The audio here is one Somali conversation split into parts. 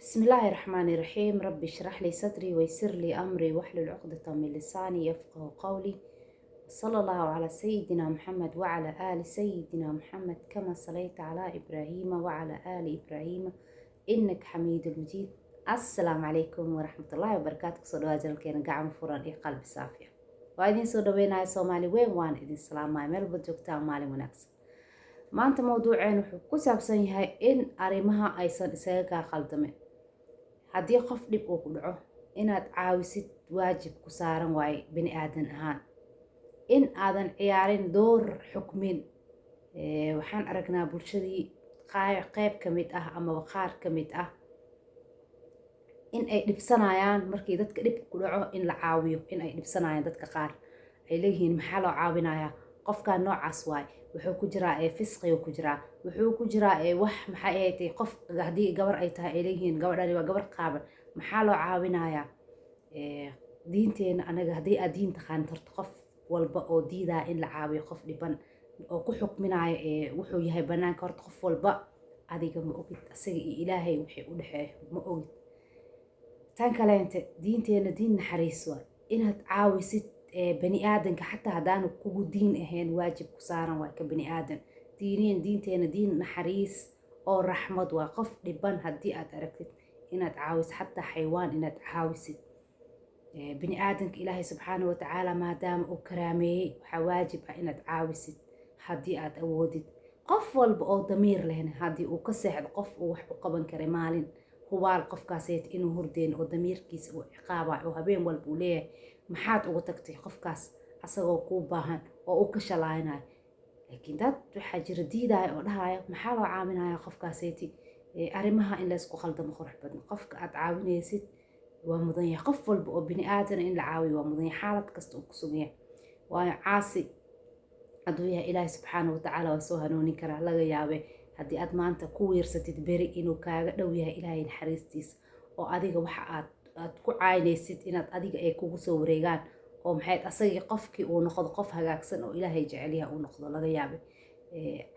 بسم الله الرحمن الرحيم. ربي اشرح لي صدري ويسر لي أمري واحلل عقدة من لساني يفقه قولي. صلى الله على سيدنا محمد وعلى آل سيدنا محمد كما صليت على إبراهيم وعلى آل إبراهيم إنك حميد مجيد. السلام عليكم ورحمة الله وبركاته. صدوا جلكين قاعم فران إيه قلب صافية وإذن صدوا بينا سومالي وين إذن السلام عليكم ملبجوكتا مالي ونكس. maanta mawduuceen wuxuu ku saabsan yahay in arrimaha aysan isaga kaa khaldamin. haddii qof dhib uu ku dhaco inaad caawisid waajib ku saaran waaye bini aadan ahaan, in aadan ciyaarin door xukmin. waxaan aragnaa bulshadii qayb ka mid ah amaba qaar ka mid ah in ay dhibsanayaan markii dadka dhib ku dhaco in la caawiyo, in ay dhibsanayaan dadka qaar ay leeyihiin maxaa loo caawinayaa qofkaa noocaas waay, wuxuu ku jiraa fisqiga ku jiraa, wuxuu ku jiraa wax maxay ahayd qof haddii gabar ay tahay ay leeyihiin gabadhani waa gabar qaaban maxaa loo caawinayaa. diinteena anaga haddii aad diin taqaan horta qof walba oo diidaa in la caawiyo qof dhiban oo ku xukminayo wuxuu yahay banaanka, horta qof walba adiga ma ogid asaga iyo ilaahay wixii u dhexeeya ma ogid. tan kaleente diinteena diin naxariis waay, inaad caawisid bani aadanka xataa haddaanu kugu diin ahayn waajib ku saaran waa ka bani aadan. diinteena diin naxariis oo raxmad waa, qof dhiban haddii aad aragtid inaad caawisid, xataa xaywaan inaad caawisid. bani aadanka ilaahay subxaana watacaala maadaama uu karaameeyey waxaa waajib ah inaad caawisid haddii aad awoodid. qof walba oo damiir lehna haddii uu ka seexdo qof uu wax u qaban karay maalin hubaal qofkaaseet inuu hurdeen oo damiirkiisa uu ciqaabayo oo habeen walba uu leeyahay maxaad uga tagtay qofkaas asagoo kuu baahan oo uu ka shalaaynayo. laakiin dad waxaa jira diidaya oo dhahaya maxaa loo caawinaya qofkaaseeti. arrimaha in laysku khaldamo qurux badan. qofka aad caawinaysid waa mudan yahay, qof walba oo bini aadana in la caawiyo waa mudan yahay xaalad kasta uu ku sugan yahay. waayo caasi hadduu yahay ilaahay subxaana watacaala waa soo hanuunin karaa. laga yaabe haddii aad maanta ku wiirsatid beri inuu kaaga dhow yahay ilaahay naxariistiisa oo adiga waxa aad ku caynaysid inaad adiga ay kugu soo wareegaan oo maxayd asagii qofkii uu noqdo qof hagaagsan oo ilaahay jecel yahay uu noqdo. laga yaabe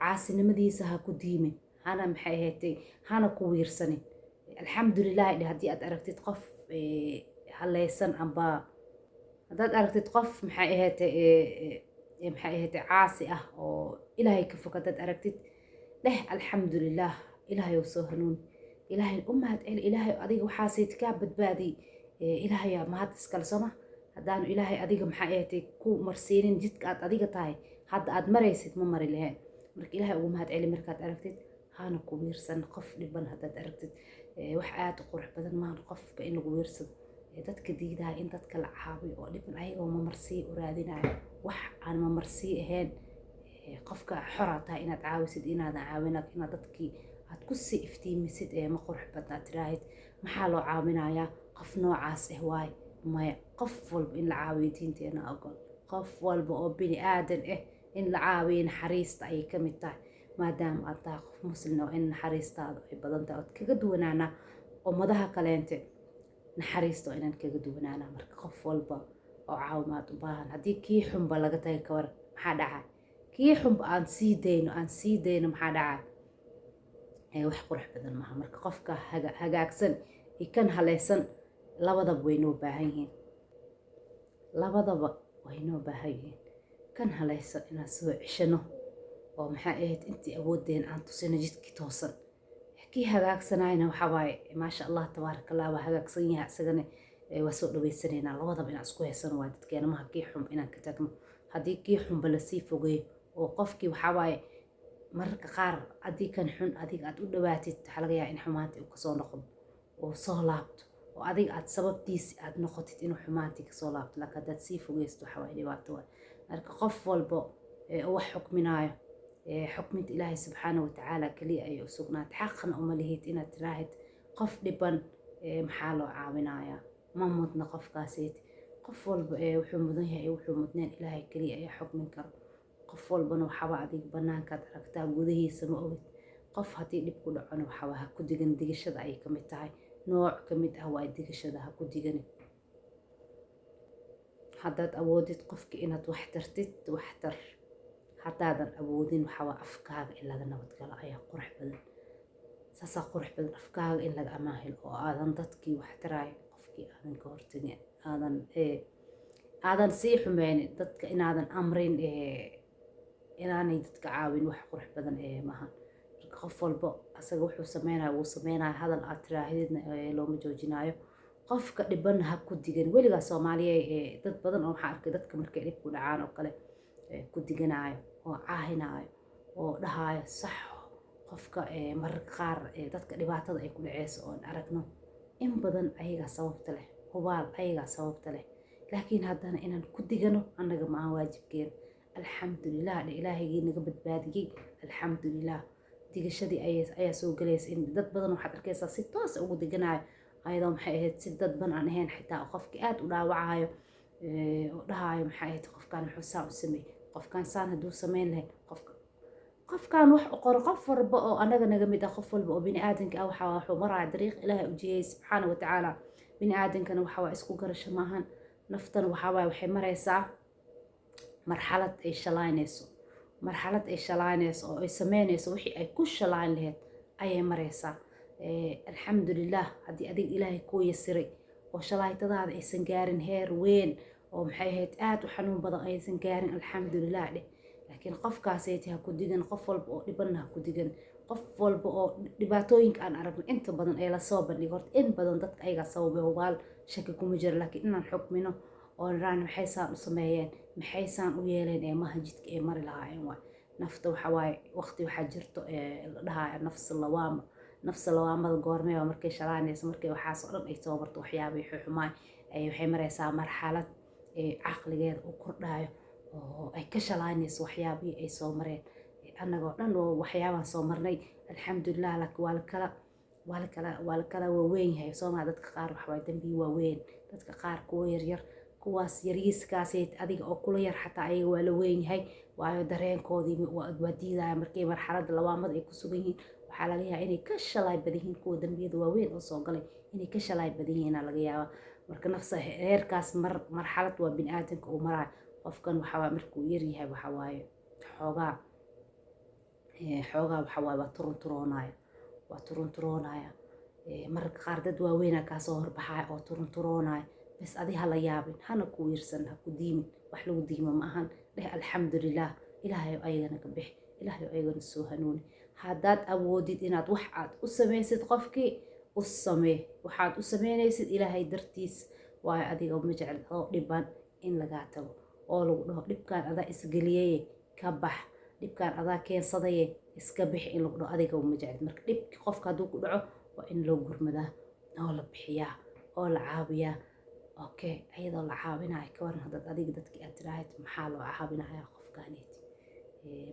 caasinimadiisa ha ku diimin, hana maxay ahayd hana ku wiirsanin. alxamdulilah haddii aad aragtid qof haleysan amba haddaad aragtid qof maxay ahayd caasi ah oo ilaahay ka fog haddaad aragtid dheh alxamdulilah ilaahay oo soo hanuuni, ilaahay u mahad celi, ilaahay adiga waxaasayd kaa badbaadiyey, ilaahay mahad iskale sooma. haddaanu ilaahay adiga maxay ahayd ku marsiinin jidka aad adiga tahay hadda aad maraysid ma mari lahayn. marka ilaahay ugu mahad celi markaad aragtid, hana ku wiirsan qof dhiban haddaad aragtid. wax aad u qurux badan maahan qofka in lagu wiirsado. dadka diidaya in dadka la caawiyo oo dhiban ayagoo mamarsii u raadinayo wax aan mamarsii ahayn. qofka xoraa tahay inaad caawisid inaadan caawinad inaad dadkii aad ku sii iftiimisid ma qurux badnaa tiraahid maxaa loo caawinayaa qof noocaas waay. maya, qof walba in la caawiyo diinteena ogol. qof walba oo bini aadan in la caawiyo naxariista ayay ka mid tahay. maadaama aad tahay qof muslim oo in naxariistaada ay badan tahay ood kaga duwanaanaa ummadaha kaleente naxariista oo inaan kaga duwanaanaa. marka qof walba oo caawimaad u baahan haddii kii xunba laga tagay ka war maxaa dhacay, kii xunba aan sii dayno maxaa dhacay. wax qurux badan maaha. marka qofka hagaagsan iyo kan haleysan labadaba way noo baahan yihiin, labadaba way noo baahan yihiin. kan haleysan inaan soo ceshano oo maxay ahayd intii awoodeen aan tusino jidkii toosan. kii hagaagsanayna waxaa waaye maasha allah tabaaraka allah waa hagaagsan yahay isagana waa soo dhaweysanaynaa. labadaba inaan isku heysano waa dadkeena maha kii xunba inaan ka tagno. haddii kii xunba lasii fogeeyo oo qofkii waxaa waaye mararka qaar haddii kan xun adiga aad u dhawaatid waxaa laga yaabaa in xumaantii uu kasoo noqdo oo soo laabto oo adiga aad sababtiisi aad noqotid inuu xumaantii kasoo laabto. laakiin haddaad sii fogeysto waxaa waaye dhibaato waay. marka qof walba wax xukminaayo xukminta ilaahay subxaana watacaala keliya ayay u sugnaatay. xaqna uma lihid inaad tiraahid qof dhiban maxaa loo caawinayaa, ma mudna qofkaaseed. qof walba wuxuu mudan yahay wuxuu mudneen ilaahay keliya ayaa xukmin karo. qof walbana waxaaba adiga banaankaad aragtaa gudahiisa ma ogid. qof haddii dhib ku dhacona waxaaba ha ku digan, digashada ayay ka mid tahay. nooc ka mid ah waa digashada, ha ku diganin. haddaad awoodid qofki inaad wax tartid wax tar. haddaadan awoodin waxaa afkaaga in laga nabadgalo ayaa qurux badan. saasaa qurux badan afkaaga in laga amaahilo oo aadan dadkii wax taraayo qofkii aadan ka hortagin aadan sii xumeynin dadka inaadan amrin inaanay dadka caawin wax qurux badan maahan marka qof walbo asaga wuxuu sameynaya wuu sameynaya hadal aad tiraahdeedna looma joojinaayo qofka dhiban ha ku digan weligaa Soomaaliya dad badan oo waxaa arkay dadka markay dhib ku dhacaan oo kale ku diganaayo oo caahinaayo oo dhahaayo sax qofka mararka qaar dadka dhibaatada ay ku dhaceyso oon aragno in badan ayagaa sababta leh hubaal ayagaa sababta leh laakiin haddana inaan ku digano annaga ma aan waajibkeen alxamdulilah ilaahigii naga badbaadiyey alxamdulilah digashadii ayaa soo galaysa in dad badan waxaad arkaysaa si toos ugu diganayo ayadoo maxay ahayd si dadban aan ahayn xitaa qofkii aad u dhaawacayo oo dhahayo maxay ahayd qofkaan muxuu saa u sameeyey qofkaan saan hadduu sameyn lahayd qofkaan wax u qoro qof walba oo anaga naga mid ah qof walba oo bini aadanka ah waxuu maraya dariiq ilaahay u jiyey subxaana wa tacaala bini aadankana waxaa isku garasho maahan naftan waxay maraysaa marxalad ay shalaynayso oo ay sameynayso wixii ay ku shalayn lahayd ayay maraysaa alxamdulilah haddii adiga ilaahay kuu yasiray oo shalaytadaada aysan gaarin heer weyn oo maxay ahayd aad u xanuun badan aysan gaarin alxamdulilah dheh laakiin qofkaasayta ha ku digan qof walba oo dhibanna ha ku digan qof walba oo dhibaatooyinka aan aragno inta badan ee lasoo bandhigo horta in badan dadka ayagaa sababay hubaal shaki kuma jira laakiin inaan xukmino oo niraan maxay saan u sameeyeen maxay saan u yeeleen ee maha jidka ee mari lahaayeen waay nafta waxa waaye waqti waxaa jirto la dhahaayo nafsa lawaamada goormee waa markay shalaanayso markay waxaas oo dhan ay soo marto waxyaabay xumaay waxay maraysaa marxalad caqligeeda u kordhayo oo ay ka shalaanayso waxyaabihii ay soo mareen annagoo dhan oo waxyaabaan soo marnay alxamdulilah laakiin waa la kala waaweyn yahay soomaa dadka qaar waxawaa dambii waaweyn dadka qaar kuwa yaryar kuwaas yariiskaasay adiga oo kula yar xataa ayaga waa la weyn yahay waayo dareenkoodii waa diidaya markay marxaladda lawaamada ay ku sugan yihiin waxaa laga yaabaa inay ka shalaay badan yihiin kuwa dambiyada waaweyn oo soo galay inay ka shalaay badan yihiin laga yaabaa marka nafsa heerkaas marxalad waa bini aadanka uu maraayo qofkan waxawaa markuu yaryahay waxawaaye xoogaa waxawaaye waa turunturoonaya mararka qaar dad waaweynaa kaasoo horbaxaya oo turunturoonaya bas adi hala yaabin hana ku wiirsan ha ku diimin wax lagu diimo ma ahan dheh alxamdulilah ilaahayo ayagana ka bix ilaahayo ayagana soo hanuuni haddaad awoodid inaad wax aad u samaysid qofkii u samee waxaad u samaynaysid ilaahay dartiis waayo adiga ma jecel oo dhiban in lagaa tago oo lagu dhaho dhibkaan adaa isgeliyeye ka bax dhibkaan adaa keensadaye iska bix in lagu dhaho adiga ma jecel marka dhibki qofka hadduu ku dhaco waa in loo gurmadaa oo la bixiyaa oo la caawiyaa okay ayadoo la caawinayo ka waran haddaad adiga dadkii aad tiraahid maxaa loo caawinayaa qofkaaneeti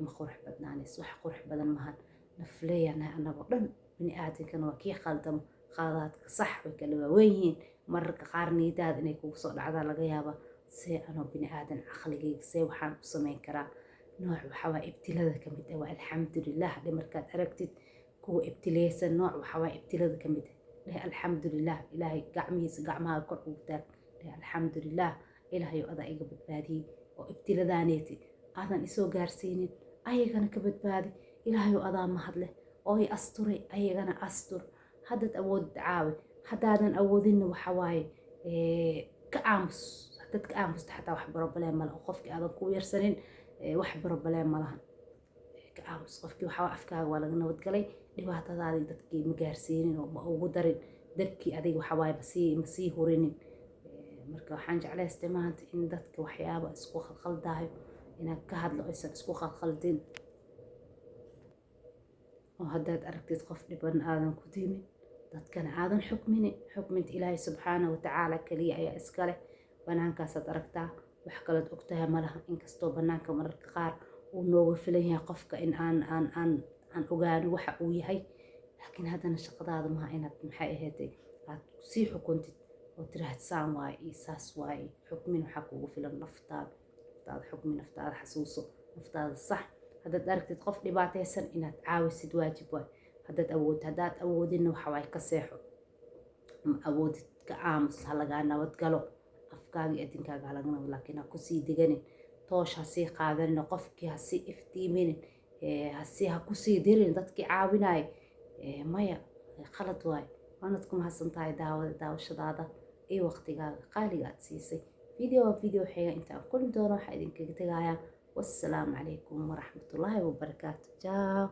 ma qurux badnaanayso wax qurux badan mahan nafleeyanahay annagoo dhan bini aadankana waa kii khaldamo qaladaadka sax way kala waaweyn yihiin mararka qaar niyadaada inay kugu soo dhacdaa laga yaaba see anoo bini aadan caqligayga see waxaan u samayn karaa nooc waxawaa ibtilada ka mid ah waa alxamdulilah dhe markaad aragtid kuwa ibtileysan nooc waxawaa ibtilada ka mid ah dheh alxamdulilah ilaahay gacmaha kor ugu taag dheh alxamdulilah ilaahayo adaa iga badbaadiyey oo ibtiladaaneeti aadan isoo gaarsiinin ayagana ka badbaadi ilaahayo adaa mahadleh oo i asturay ayagana astur haddaad awoodid caawi haddaadan awoodinna waxawaaye ka aamus haddaad ka aamusta xataa wax barobaleen male oo qofkii aadan ku yarsanin wax barobaleen malahan ka aamus qofkii waxawaa afkaaga waa laga nabadgalay dhibaatadaadii dadkii ma gaarsiinin oo ma ugu darin dabkii adiga waxawaaye masii hurinin marka waxaan jeclaystay maanta in dadka waxyaaba isku khalkhaldaayo inaad ka hadlo aysan isku khalkhaldin oo haddaad aragtid qof dhiban aadan ku diimin dadkana aadan xukminin xukminta ilaahay subxaana wa tacaala keliya ayaa iska leh banaankaasaad aragtaa wax kalood ogtahay malaha inkastoo banaanka mararka qaar uu nooga filan yahay qofka in aan ogaano waxa uu yahay laakiin haddana shaqadaada maha inaad maxay ahaydey aad sii xukuntid oo tiraahd saan waaye iyo saas waaye xukmin waxaa kuugu filan naftaada xukmi naftaada xasuuso naftaada sax haddaad aragtid qof dhibaataysan inaad caawisid waajib waay haddaad awoodinna waxawaaye ka seexo ma awoodid ka aamus ha lagaa nabadgalo afkaaga iyo adinkaaga ha laga nabad laakiin ha kusii deganin toosh ha sii qaadanin qofkii ha sii iftiiminin ha kusii dirin dadkii caawinaayo maya khalad waay. waanad ku mahadsantahay daawashadaada iyo waqtigaaga qaaliga aad siisay. video xiga inta aan kulmi doono waxaa idinkaga tegayaa wassalaamu calaykum waraxmatullaahi wabarakaatu. Ciao.